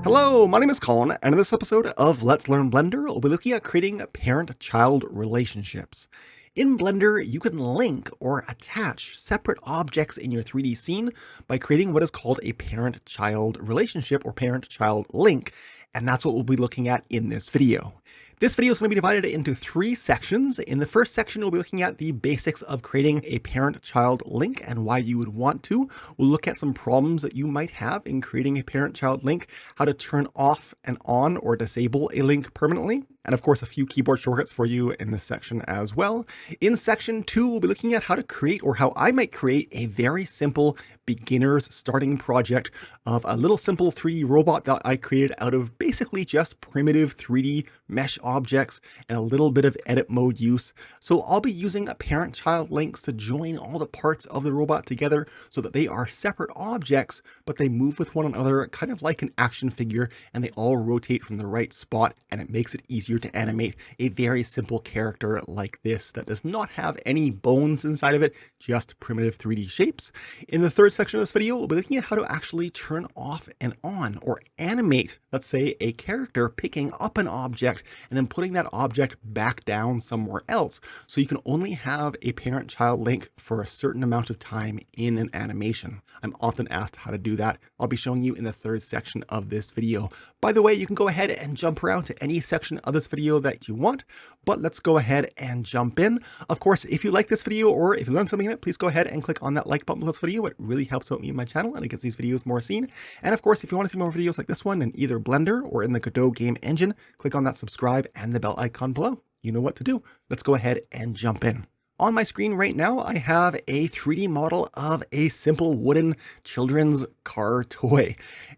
Hello, my name is Colin, and in this episode of Let's Learn Blender, we'll be looking at creating parent-child relationships. In Blender, you can link or attach separate objects in your 3D scene by creating what is called a parent-child relationship or parent-child link, and that's what we'll be looking at in this video. This video is going to be divided into 3 sections. In the first section, we'll be looking at the basics of creating a parent-child link and why you would want to. We'll look at some problems that you might have in creating a parent-child link, how to turn off and on or disable a link permanently, and of course a few keyboard shortcuts for you in this section as well. In section 2, we'll be looking at how to create, or how I might create, a very simple beginner's starting project of a little simple 3D robot that I created out of basically just primitive 3D mesh objects and a little bit of edit mode use. So I'll be using a parent-child links to join all the parts of the robot together so that they are separate objects, but they move with one another kind of like an action figure, and they all rotate from the right spot, and it makes it easier to animate a very simple character like this that does not have any bones inside of it, just primitive 3D shapes. In the third section of this video, we'll be looking at how to actually turn off and on or animate, let's say, a character picking up an object and then putting that object back down somewhere else. So you can only have a parent-child link for a certain amount of time in an animation. I'm often asked how to do that. I'll be showing you in the third section of this video. By the way, you can go ahead and jump around to any section of this video that you want, but let's go ahead and jump in. Of course, if you like this video or if you learned something in it, please go ahead and click on that like button below this video. It really helps out me and my channel, and it gets these videos more seen. And of course, if you want to see more videos like this one in either Blender or in the Godot game engine, click on that subscribe and the bell icon below. You know what to do. Let's go ahead and jump in. On my screen right now, I have a 3D model of a simple wooden children's car toy.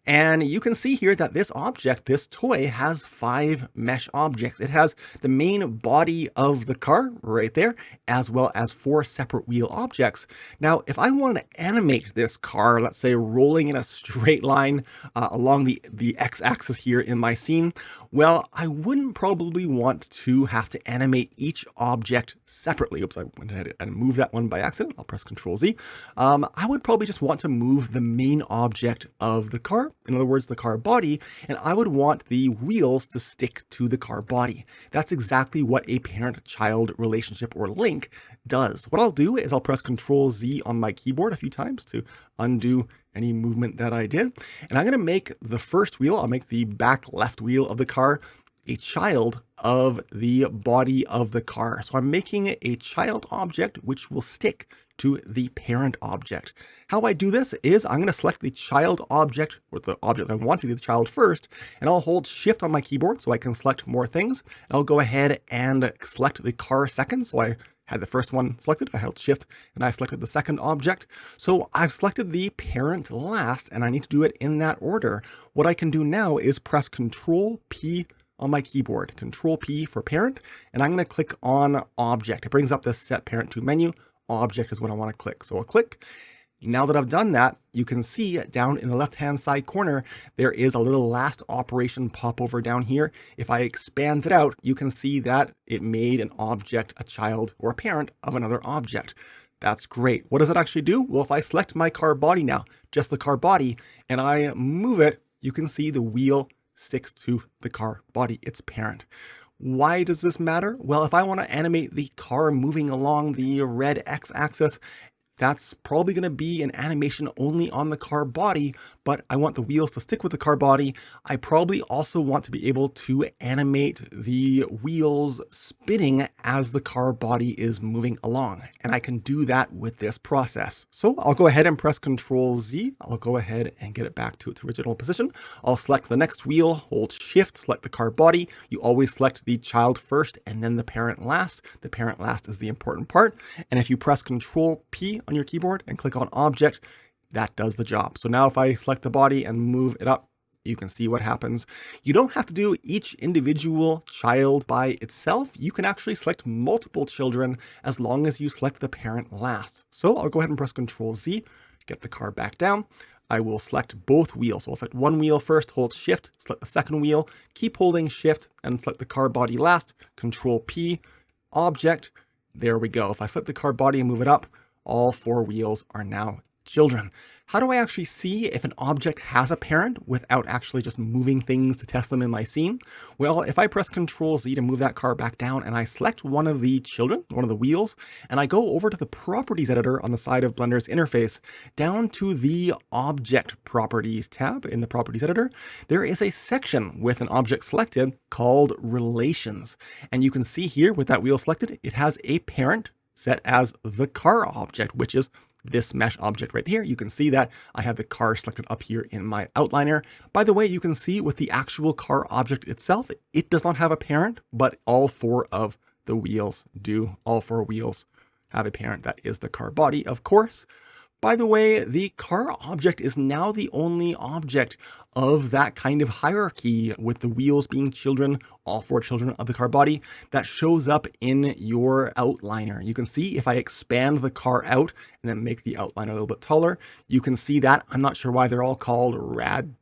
And you can see here that this object, this toy, has 5 mesh objects. It has the main body of the car right there, as well as 4 separate wheel objects. Now, if I want to animate this car, let's say rolling in a straight line along the x-axis here in my scene, well, I wouldn't probably want to have to animate each object separately. Oops, I went ahead and moved that one by accident. I'll press Ctrl Z. I would probably just want to move the main object of the car, in other words, the car body, and I would want the wheels to stick to the car body. That's exactly what a parent-child relationship or link does. What I'll do is I'll press Ctrl Z on my keyboard a few times to undo any movement that I did. And I'm going to make the first wheel, I'll make the back left wheel of the car a child of the body of the car. So I'm making a child object which will stick to the parent object. How I do this is I'm going to select the child object, or the object I want to be the child first, and I'll hold Shift on my keyboard so I can select more things. I'll go ahead and select the car second. So I had the first one selected, I held Shift and I selected the second object. So I've selected the parent last, and I need to do it in that order. What I can do now is press Control P on my keyboard, Control P for parent, and I'm going to click on object. It brings up this set parent to menu. Object is what I want to click. So I'll click. Now that I've done that, you can see down in the left-hand side corner, there is a little last operation pop over down here. If I expand it out, you can see that it made an object, a child or a parent of another object. That's great. What does it actually do? Well, if I select my car body now, just the car body, and I move it, you can see the wheel sticks to the car body, its parent. Why does this matter? Well, if I want to animate the car moving along the red x-axis, that's probably going to be an animation only on the car body, but I want the wheels to stick with the car body. I probably also want to be able to animate the wheels spinning as the car body is moving along. And I can do that with this process. So I'll go ahead and press Ctrl Z. I'll go ahead and get it back to its original position. I'll select the next wheel, hold Shift, select the car body. You always select the child first and then the parent last. The parent last is the important part. And if you press Ctrl P on your keyboard and click on object, that does the job. So now if I select the body and move it up, you can see what happens. You don't have to do each individual child by itself. You can actually select multiple children as long as you select the parent last. So I'll go ahead and press Ctrl Z, get the car back down. I will select both wheels. So I'll select one wheel first, hold Shift, select the second wheel, keep holding Shift and select the car body last, Control P, object. There we go. If I select the car body and move it up, all 4 wheels are now children. How do I actually see if an object has a parent without actually just moving things to test them in my scene? Well, if I press Control Z to move that car back down and I select one of the children, one of the wheels, and I go over to the Properties editor on the side of Blender's interface, down to the Object Properties tab in the Properties editor, there is a section with an object selected called Relations. And you can see here with that wheel selected, it has a parent set as the car object, which is this mesh object right here. You can see that I have the car selected up here in my outliner. By the way, you can see with the actual car object itself, it does not have a parent, but all 4 of the wheels do. All 4 wheels have a parent. That is the car body, of course. By the way, the car object is now the only object of that kind of hierarchy, with the wheels being children, all 4 children of the car body, that shows up in your outliner. You can see if I expand the car out and then make the outliner a little bit taller, you can see that. I'm not sure why they're all called rad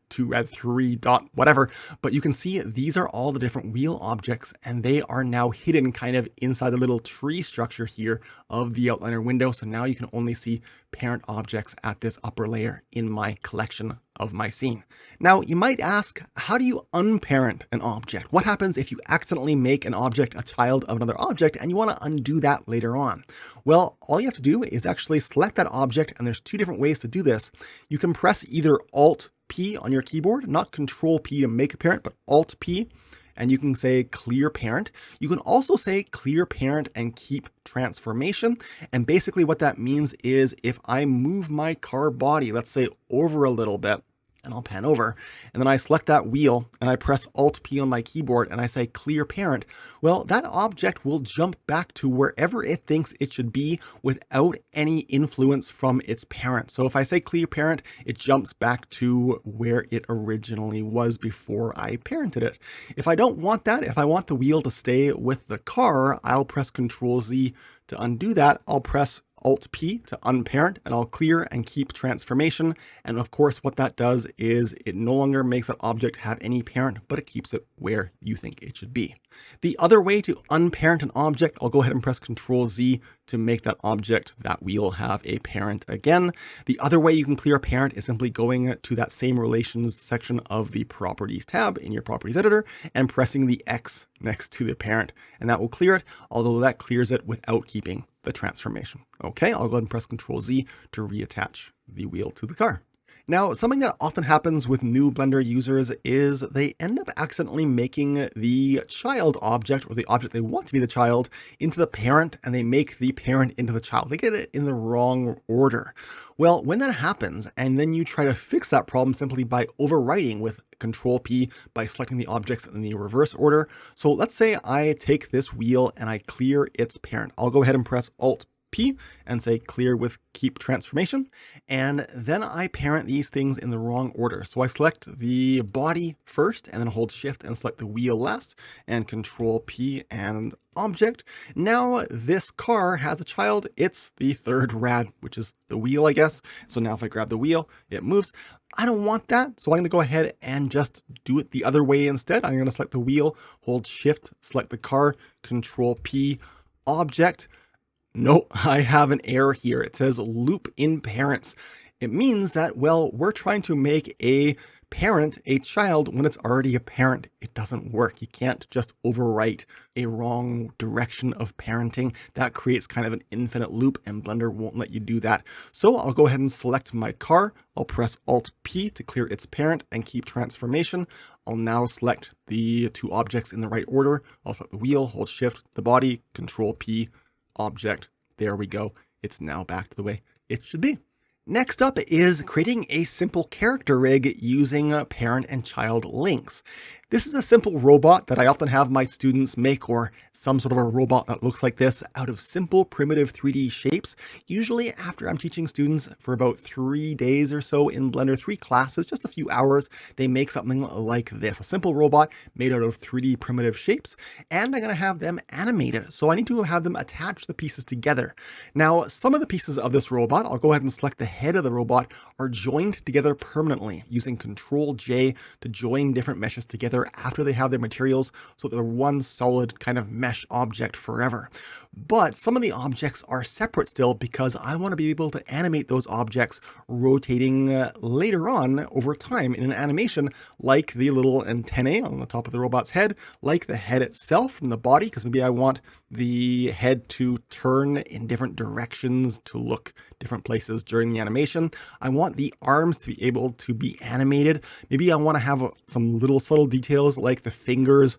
2, rad 3, dot, whatever, but you can see these are all the different wheel objects, and they are now hidden kind of inside the little tree structure here of the outliner window. So now you can only see parent objects at this upper layer in my collection of my scene. Now you might ask, how do you unparent an object? What happens if you accidentally make an object a child of another object and you want to undo that later on? Well, all you have to do is actually select that object, and there's 2 different ways to do this. You can press either Alt P on your keyboard, not Control P to make a parent, but Alt P, and you can say clear parent. You can also say clear parent and keep transformation. And basically what that means is if I move my car body, let's say over a little bit, and I'll pan over, and then I select that wheel and I press Alt P on my keyboard and I say clear parent, well, that object will jump back to wherever it thinks it should be without any influence from its parent. So if I say clear parent, it jumps back to where it originally was before I parented it. If I don't want that, if I want the wheel to stay with the car, I'll press Control Z to undo that. I'll press Alt P to unparent, and I'll clear and keep transformation. And of course, what that does is it no longer makes that object have any parent, but it keeps it where you think it should be. The other way to unparent an object, I'll go ahead and press Control Z to make that object, that wheel, have a parent again. The other way you can clear a parent is simply going to that same relations section of the Properties tab in your Properties editor and pressing the X next to the parent, and that will clear it, although that clears it without keeping the transformation. Okay, I'll go ahead and press Control Z to reattach the wheel to the car. Now, something that often happens with new Blender users is they end up accidentally making the child object, or the object they want to be the child, into the parent, and they make the parent into the child. They get it in the wrong order. Well, when that happens, and then you try to fix that problem simply by overwriting with Control P by selecting the objects in the reverse order. So let's say I take this wheel and I clear its parent. I'll go ahead and press Alt P and say clear with keep transformation. And then I parent these things in the wrong order. So I select the body first and then hold shift and select the wheel last and Control P and object. Now this car has a child. It's the 3rd rad, which is the wheel, I guess. So now if I grab the wheel, it moves. I don't want that. So I'm going to go ahead and just do it the other way instead. I'm going to select the wheel, hold shift, select the car, Control P, object. No, I have an error here. It says loop in parents. It means that, well, we're trying to make a parent a child when it's already a parent. It doesn't work. You can't just overwrite a wrong direction of parenting. That creates kind of an infinite loop, and Blender won't let you do that. So I'll go ahead and select my car. I'll press Alt P to clear its parent and keep transformation. I'll now select the 2 objects in the right order. I'll select the wheel, hold shift, the body, Control P, object. There we go. It's now back to the way it should be. Next up is creating a simple character rig using parent and child links. This is a simple robot that I often have my students make, or some sort of a robot that looks like this, out of simple primitive 3D shapes. Usually after I'm teaching students for about 3 days or so in Blender, 3 classes, just a few hours, they make something like this, a simple robot made out of 3D primitive shapes, and I'm going to have them animate it. So I need to have them attach the pieces together. Now, some of the pieces of this robot, I'll go ahead and select the head of the robot, are joined together permanently using Control J to join different meshes together together after they have their materials so that they're one solid kind of mesh object forever. But some of the objects are separate still because I want to be able to animate those objects rotating later on over time in an animation, like the little antennae on the top of the robot's head, like the head itself from the body, because maybe I want the head to turn in different directions to look different places during the animation. I want the arms to be able to be animated. Maybe I want to have some little subtle details like the fingers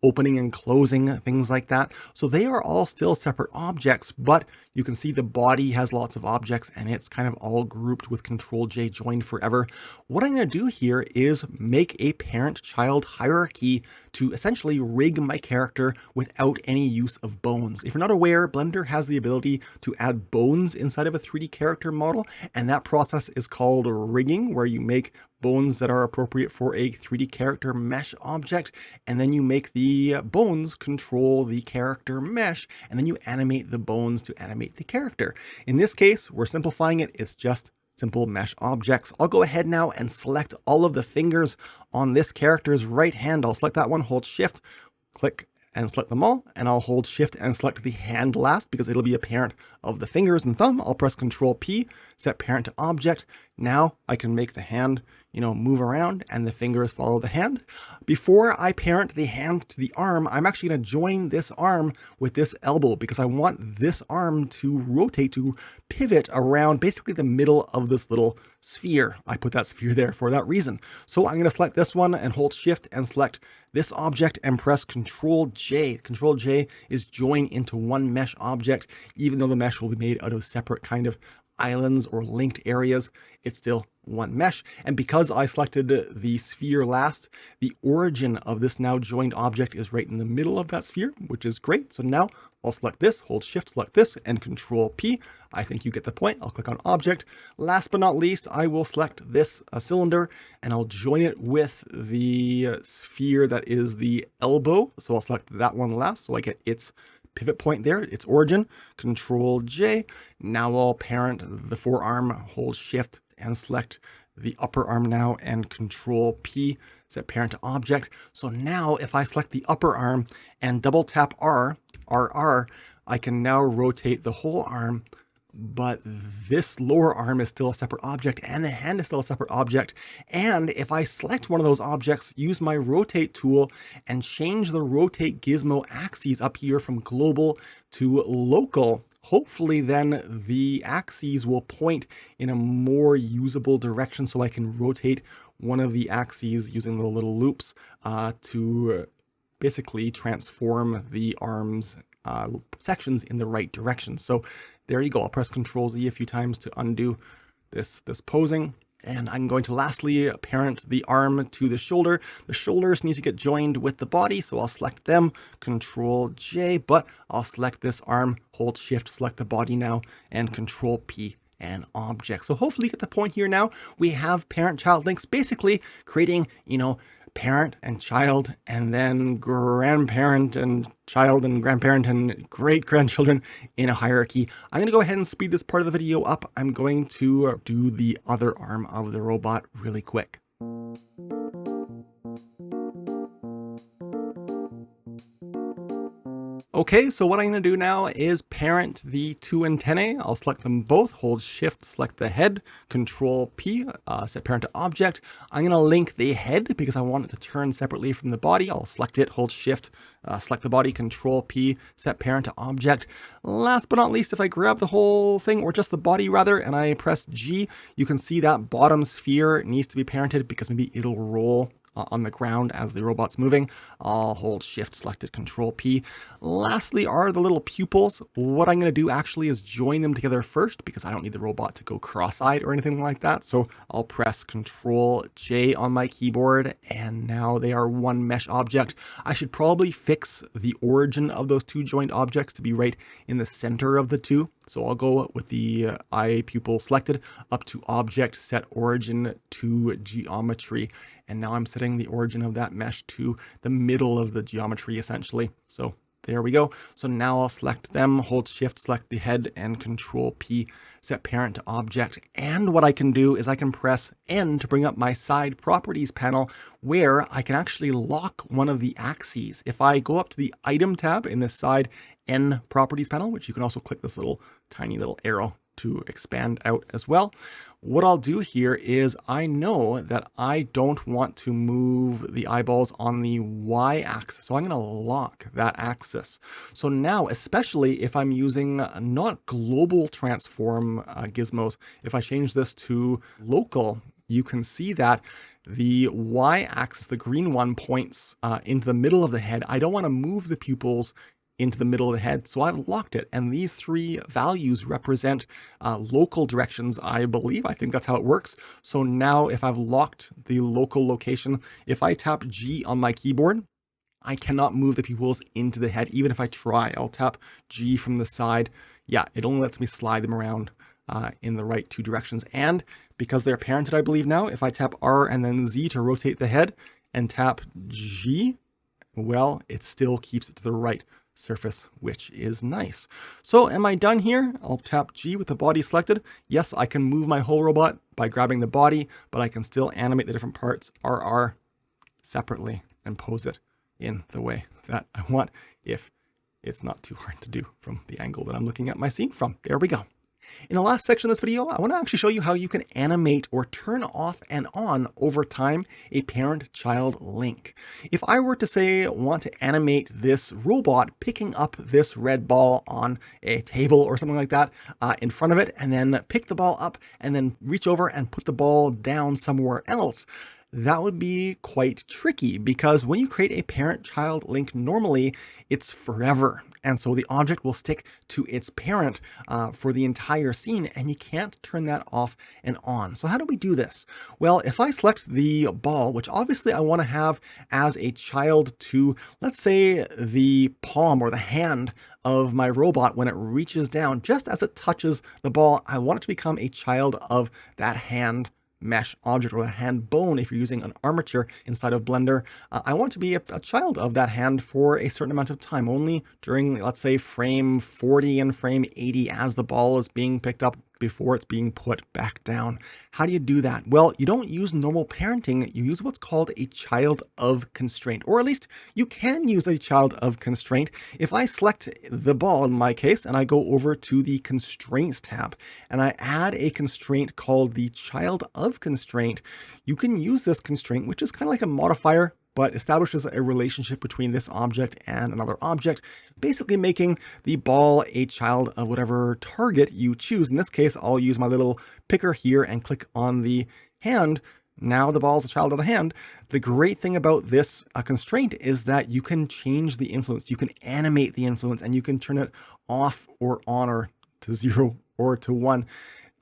opening and closing, things like that. So they are all still separate objects, but you can see the body has lots of objects and it's kind of all grouped with Control J joined forever. What I'm going to do here is make a parent-child hierarchy to essentially rig my character without any use of bones. If you're not aware, Blender has the ability to add bones inside of a 3D character model, and that process is called rigging, where you make bones that are appropriate for a 3D character mesh object, and then you make the bones control the character mesh, and then you animate the bones to animate the character. In this case, we're simplifying it. It's just simple mesh objects. I'll go ahead now and select all of the fingers on this character's right hand. I'll select that one, hold Shift, click and select them all, and I'll hold Shift and select the hand last because it'll be a parent of the fingers and thumb. I'll press Control P, set parent to object. Now I can make the hand, move around and the fingers follow the hand. Before I parent the hand to the arm, I'm actually going to join this arm with this elbow because I want this arm to rotate, to pivot around basically the middle of this little sphere. I put that sphere there for that reason. So I'm going to select this one and hold Shift and select this object and press Control J. Control J is join into one mesh object, even though the mesh will be made out of separate kind of islands or linked areas. It's still one mesh. And because I selected the sphere last, the origin of this now joined object is right in the middle of that sphere, which is great. So now I'll select this, hold Shift, select this, and Control P. I think you get the point. I'll click on Object. Last but not least, I will select this cylinder and I'll join it with the sphere that is the elbow. So I'll select that one last so I get its pivot point there, its origin. Control J. Now I'll parent the forearm, hold Shift and select the upper arm now and Control P, set parent to object. So now if I select the upper arm and double tap R, I can now rotate the whole arm, but this lower arm is still a separate object and the hand is still a separate object. And if I select one of those objects, use my rotate tool and change the rotate gizmo axes up here from global to local, hopefully then the axes will point in a more usable direction so I can rotate one of the axes using the little loops to basically transform the arms sections in the right direction. So there you go. I'll press Control Z a few times to undo this posing. And I'm going to lastly parent the arm to the shoulder. The shoulders need to get joined with the body, so I'll select them, Control J, but I'll select this arm, hold Shift, select the body now, and Control P and object. So hopefully you get the point here now. We have parent-child links basically creating, parent and child, and then grandparent and child and grandparent and great-grandchildren in a hierarchy. I'm going to go ahead and speed this part of the video up. I'm going to do the other arm of the robot really quick. Okay, so what I'm going to do now is parent the two antennae. I'll select them both, hold Shift, select the head, Control P, set parent to object. I'm going to link the head because I want it to turn separately from the body. I'll select it, hold Shift, select the body, Control P, set parent to object. Last but not least, if I grab the whole thing, or just the body rather, and I press G, you can see that bottom sphere needs to be parented because maybe it'll roll on the ground as the robot's moving. I'll hold Shift, selected, Control P. Lastly are the little pupils. What I'm going to do actually is join them together first because I don't need the robot to go cross-eyed or anything like that. So I'll press Control J on my keyboard and now they are one mesh object. I should probably fix the origin of those two joined objects to be right in the center of the two. So I'll go with the eye pupil selected up to object, set origin to geometry. And now I'm setting the origin of that mesh to the middle of the geometry essentially. So There we go. So now I'll select them, hold shift, select the head, and control P, set parent to object. And what I can do is I can press N to bring up my side properties panel where I can actually lock one of the axes. If I go up to the item tab in this side N properties panel, which you can also click this little tiny little arrow to expand out as well. What I'll do here is I know that I don't want to move the eyeballs on the Y axis. So I'm going to lock that axis. So now, especially if I'm using not global transform gizmos, if I change this to local, you can see that the Y axis, the green one, points into the middle of the head. I don't want to move the pupils into the middle of the head, so I've locked it. And these three values represent local directions, I believe. I think that's how it works. So now if I've locked the local location, if I tap G on my keyboard, I cannot move the pupils into the head, even if I try. I'll tap G from the side. Yeah, it only lets me slide them around in the right two directions. And because they're parented, I believe now, if I tap R and then Z to rotate the head and tap G, well, it still keeps it to the right surface, which is nice. So am I done here? I'll tap G with the body selected. Yes, I can move my whole robot by grabbing the body, but I can still animate the different parts RR separately and pose it in the way that I want if it's not too hard to do from the angle that I'm looking at my scene from. There we go. In the last section of this video, I want to actually show you how you can animate or turn off and on over time a parent-child link. If I were to say want to animate this robot picking up this red ball on a table or something like that in front of it, and then pick the ball up and then reach over and put the ball down somewhere else, that would be quite tricky because when you create a parent-child link, normally it's forever. And so the object will stick to its parent for the entire scene, and you can't turn that off and on. So how do we do this? Well, if I select the ball, which obviously I want to have as a child to, let's say, the palm or the hand of my robot when it reaches down, just as it touches the ball, I want it to become a child of that hand mesh object, or the hand bone if you're using an armature inside of Blender. I want to be a child of that hand for a certain amount of time, only during, let's say, frame 40 and frame 80 as the ball is being picked up before it's being put back down. How do you do that? Well, you don't use normal parenting, you use what's called a child of constraint, or at least you can use a child of constraint. If I select the ball in my case and I go over to the constraints tab and I add a constraint called the child of constraint, you can use this constraint, which is kind of like a modifier, but establishes a relationship between this object and another object, basically making the ball a child of whatever target you choose. In this case, I'll use my little picker here and click on the hand. Now the ball is a child of the hand. The great thing about this constraint is that you can change the influence, you can animate the influence, and you can turn it off or on, or to 0 or to 1.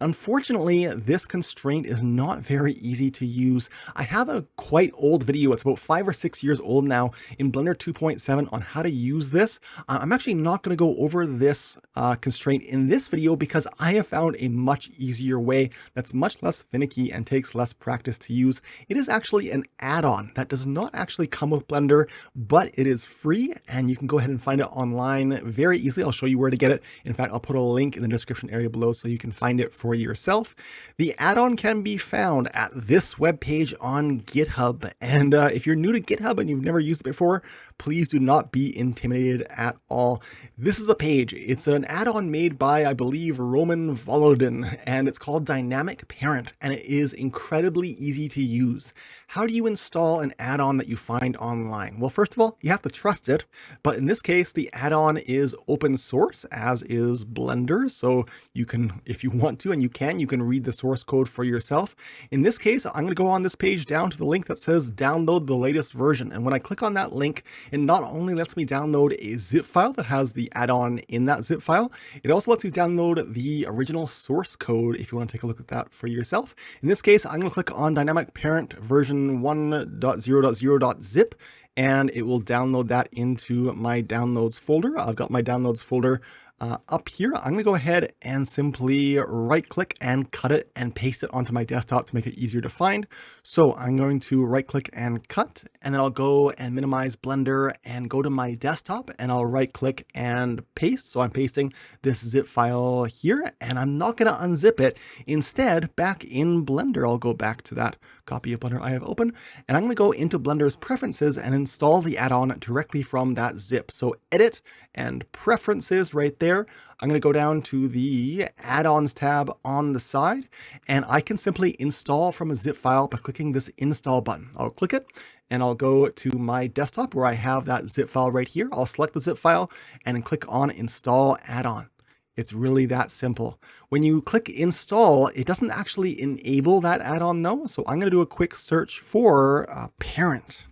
Unfortunately, this constraint is not very easy to use. I have a quite old video, it's about 5 or 6 years old now, in Blender 2.7 on how to use this. I'm actually not going to go over this constraint in this video because I have found a much easier way that's much less finicky and takes less practice to use. It is actually an add-on that does not actually come with Blender, but it is free and you can go ahead and find it online very easily. I'll show you where to get it. In fact, I'll put a link in the description area below so you can find it for yourself. The add-on can be found at this webpage on GitHub. And if you're new to GitHub and you've never used it before, please do not be intimidated at all. This is a page. It's an add-on made by, I believe, Roman Volodin, and it's called Dynamic Parent, and it is incredibly easy to use. How do you install an add-on that you find online? Well, first of all, you have to trust it, but in this case, the add-on is open source, as is Blender, so you can, if you want to, and you can read the source code for yourself. In this case, I'm going to go on this page down to the link that says download the latest version. And when I click on that link, it not only lets me download a zip file that has the add-on in that zip file, it also lets you download the original source code if you want to take a look at that for yourself. In this case, I'm going to click on Dynamic Parent version 1.0.0.zip, and it will download that into my downloads folder. I've got my downloads folder Up here, I'm going to go ahead and simply right click and cut it and paste it onto my desktop to make it easier to find. So I'm going to right click and cut, and then I'll go and minimize Blender and go to my desktop, and I'll right click and paste. So I'm pasting this zip file here, and I'm not going to unzip it. Instead, back in Blender, I'll go back to that copy of Blender I have open, and I'm going to go into Blender's preferences and install the add-on directly from that zip. So edit and preferences right there. I'm going to go down to the add-ons tab on the side, and I can simply install from a zip file by clicking this install button. I'll click it and I'll go to my desktop where I have that zip file right here. I'll select the zip file and then click on install add-on. It's really that simple. When you click install, it doesn't actually enable that add-on though. So I'm going to do a quick search for parent.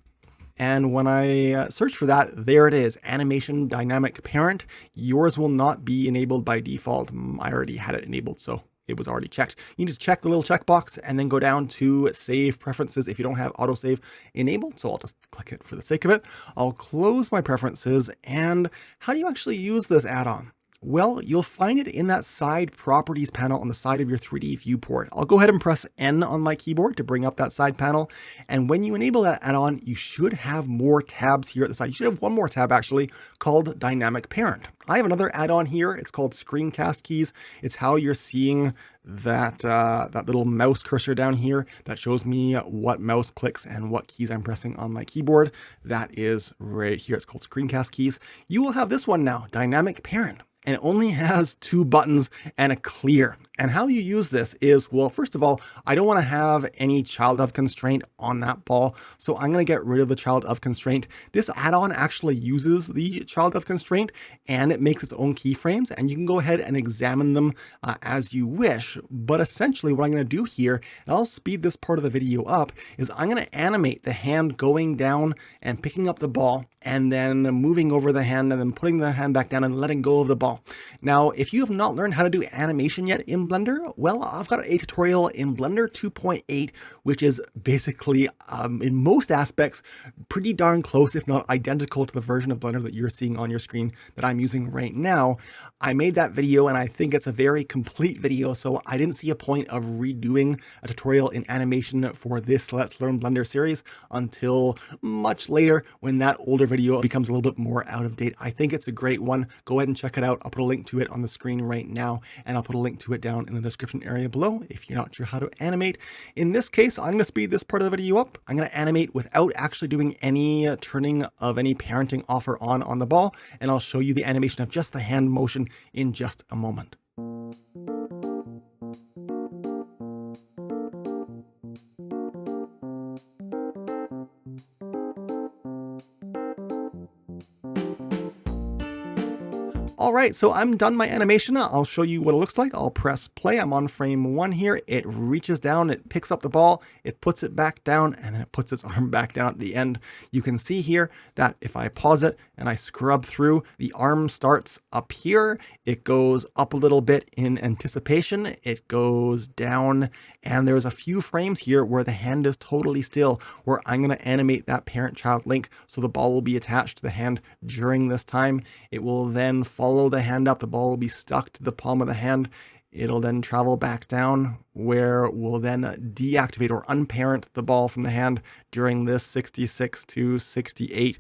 And when I search for that, there it is, Animation Dynamic Parent. Yours will not be enabled by default. I already had it enabled, so it was already checked. You need to check the little checkbox and then go down to Save Preferences if you don't have autosave enabled. So I'll just click it for the sake of it. I'll close my preferences. And how do you actually use this add-on? Well, you'll find it in that side properties panel on the side of your 3D viewport. I'll go ahead and press N on my keyboard to bring up that side panel. And when you enable that add-on, you should have more tabs here at the side. You should have one more tab actually called Dynamic Parent. I have another add-on here. It's called Screencast Keys. It's how you're seeing that little mouse cursor down here that shows me what mouse clicks and what keys I'm pressing on my keyboard. That is right here. It's called Screencast Keys. You will have this one now, Dynamic Parent. And it only has 2 buttons and a clear. And how you use this is, well, first of all, I don't want to have any child of constraint on that ball. So I'm going to get rid of the child of constraint. This add-on actually uses the child of constraint and it makes its own keyframes, and you can go ahead and examine them as you wish. But essentially what I'm going to do here, and I'll speed this part of the video up, is I'm going to animate the hand going down and picking up the ball and then moving over the hand and then putting the hand back down and letting go of the ball. Now, if you have not learned how to do animation yet in Blender, well, I've got a tutorial in Blender 2.8, which is basically, in most aspects, pretty darn close, if not identical to the version of Blender that you're seeing on your screen that I'm using right now. I made that video and I think it's a very complete video, so I didn't see a point of redoing a tutorial in animation for this Let's Learn Blender series until much later when that older video becomes a little bit more out of date. I think it's a great one. Go ahead and check it out. I'll put a link to it on the screen right now, and I'll put a link to it down in the description area below if you're not sure how to animate. In this case, I'm going to speed this part of the video up. I'm going to animate without actually doing any turning of any parenting off or on the ball, and I'll show you the animation of just the hand motion in just a moment. All right, so I'm done my animation. I'll show you what it looks like. I'll press play. I'm on frame 1 here. It reaches down, it picks up the ball, it puts it back down, and then it puts its arm back down at the end. You can see here that if I pause it and I scrub through, the arm starts up here. It goes up a little bit in anticipation. It goes down, and there's a few frames here where the hand is totally still, where I'm going to animate that parent-child link so the ball will be attached to the hand during this time. It will then follow the hand up. The ball will be stuck to the palm of the hand. It'll then travel back down, where we'll then deactivate or unparent the ball from the hand during this 66 to 68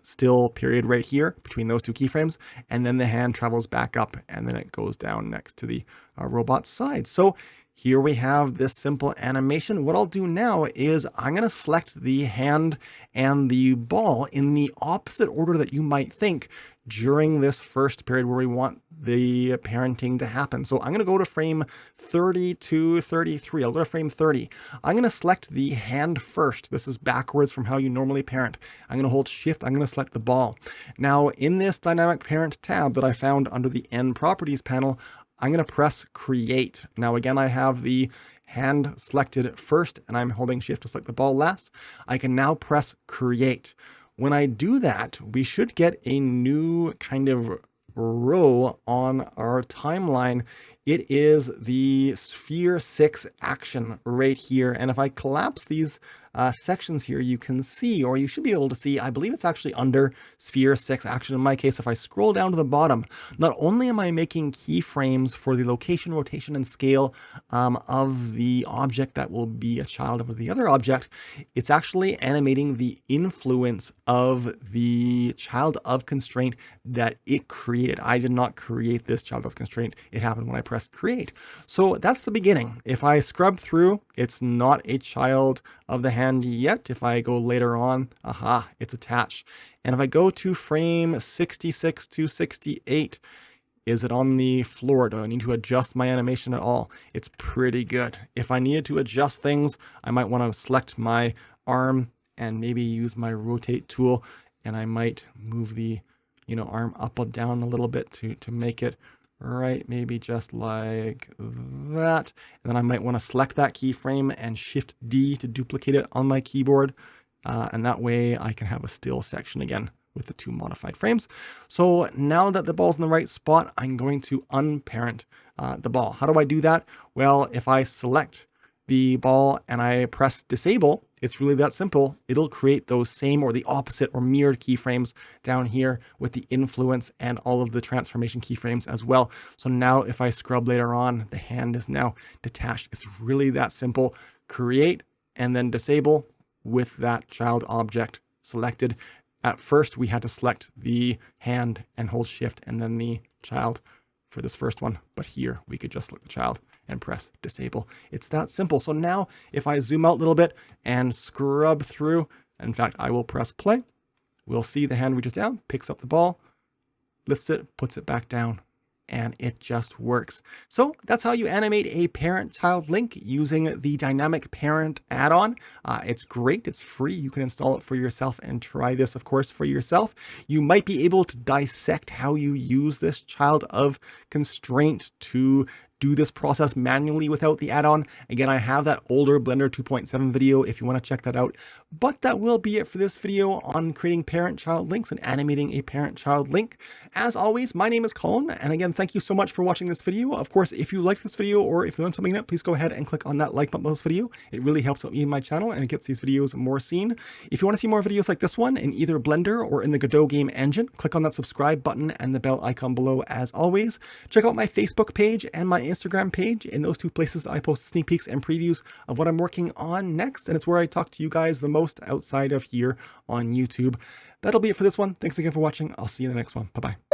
still period right here between those 2 keyframes. And then the hand travels back up and then it goes down next to the robot's side. So here we have this simple animation. What I'll do now is I'm going to select the hand and the ball in the opposite order that you might think during this first period where we want the parenting to happen. So I'm going to go to frame 30 to 33. I'll go to frame 30. I'm going to select the hand first. This is backwards from how you normally parent. I'm going to hold shift. I'm going to select the ball. Now in this dynamic parent tab that I found under the N properties panel, I'm going to press create. Now again, I have the hand selected first and I'm holding shift to select the ball last. I can now press create. When I do that, we should get a new kind of row on our timeline. It is the sphere 6 action right here. And if I collapse these sections here you can see, or you should be able to see. I believe it's actually under sphere 6 action. In my case, if I scroll down to the bottom, not only am I making keyframes for the location, rotation, and scale of the object that will be a child of the other object, it's actually animating the influence of the child of constraint that it created. I did not create this child of constraint. It happened when I pressed create. So that's the beginning. If I scrub through, it's not a child of the hand yet. If I go later on, aha, it's attached. And if I go to frame 66 to 68, is it on the floor? Do I need to adjust my animation at all? It's pretty good. If I needed to adjust things, I might want to select my arm and maybe use my rotate tool, and I might move the arm up or down a little bit to make it right, maybe just like that. And then I might want to select that keyframe and Shift D to duplicate it on my keyboard. And that way I can have a still section again with the 2 modified frames. So now that the ball's in the right spot, I'm going to unparent the ball. How do I do that? Well, if I select the ball and I press disable, it's really that simple. It'll create those same or the opposite or mirrored keyframes down here with the influence and all of the transformation keyframes as well. So now if I scrub later on, the hand is now detached. It's really that simple. Create and then disable with that child object selected. At first, we had to select the hand and hold shift and then the child for this first one. But here we could just select the child and press disable. It's that simple. So now if I zoom out a little bit and scrub through, in fact, I will press play. We'll see the hand reaches down, picks up the ball, lifts it, puts it back down, and it just works. So that's how you animate a parent-child link using the Dynamic Parent add-on. It's great. It's free. You can install it for yourself and try this, of course, for yourself. You might be able to dissect how you use this child of constraint to do this process manually without the add-on. Again, I have that older Blender 2.7 video if you want to check that out. But that will be it for this video on creating parent-child links and animating a parent-child link. As always, my name is Colin, and again, thank you so much for watching this video. Of course, if you like this video or if you learned something in it, please go ahead and click on that like button of this video. It really helps out me and my channel, and it gets these videos more seen. If you want to see more videos like this one in either Blender or in the Godot game engine, click on that subscribe button and the bell icon below as always. Check out my Facebook page and my Instagram page. In those 2 places, I post sneak peeks and previews of what I'm working on next, and it's where I talk to you guys the most outside of here on YouTube. That'll be it for this one. Thanks again for watching. I'll see you in the next one. Bye-bye.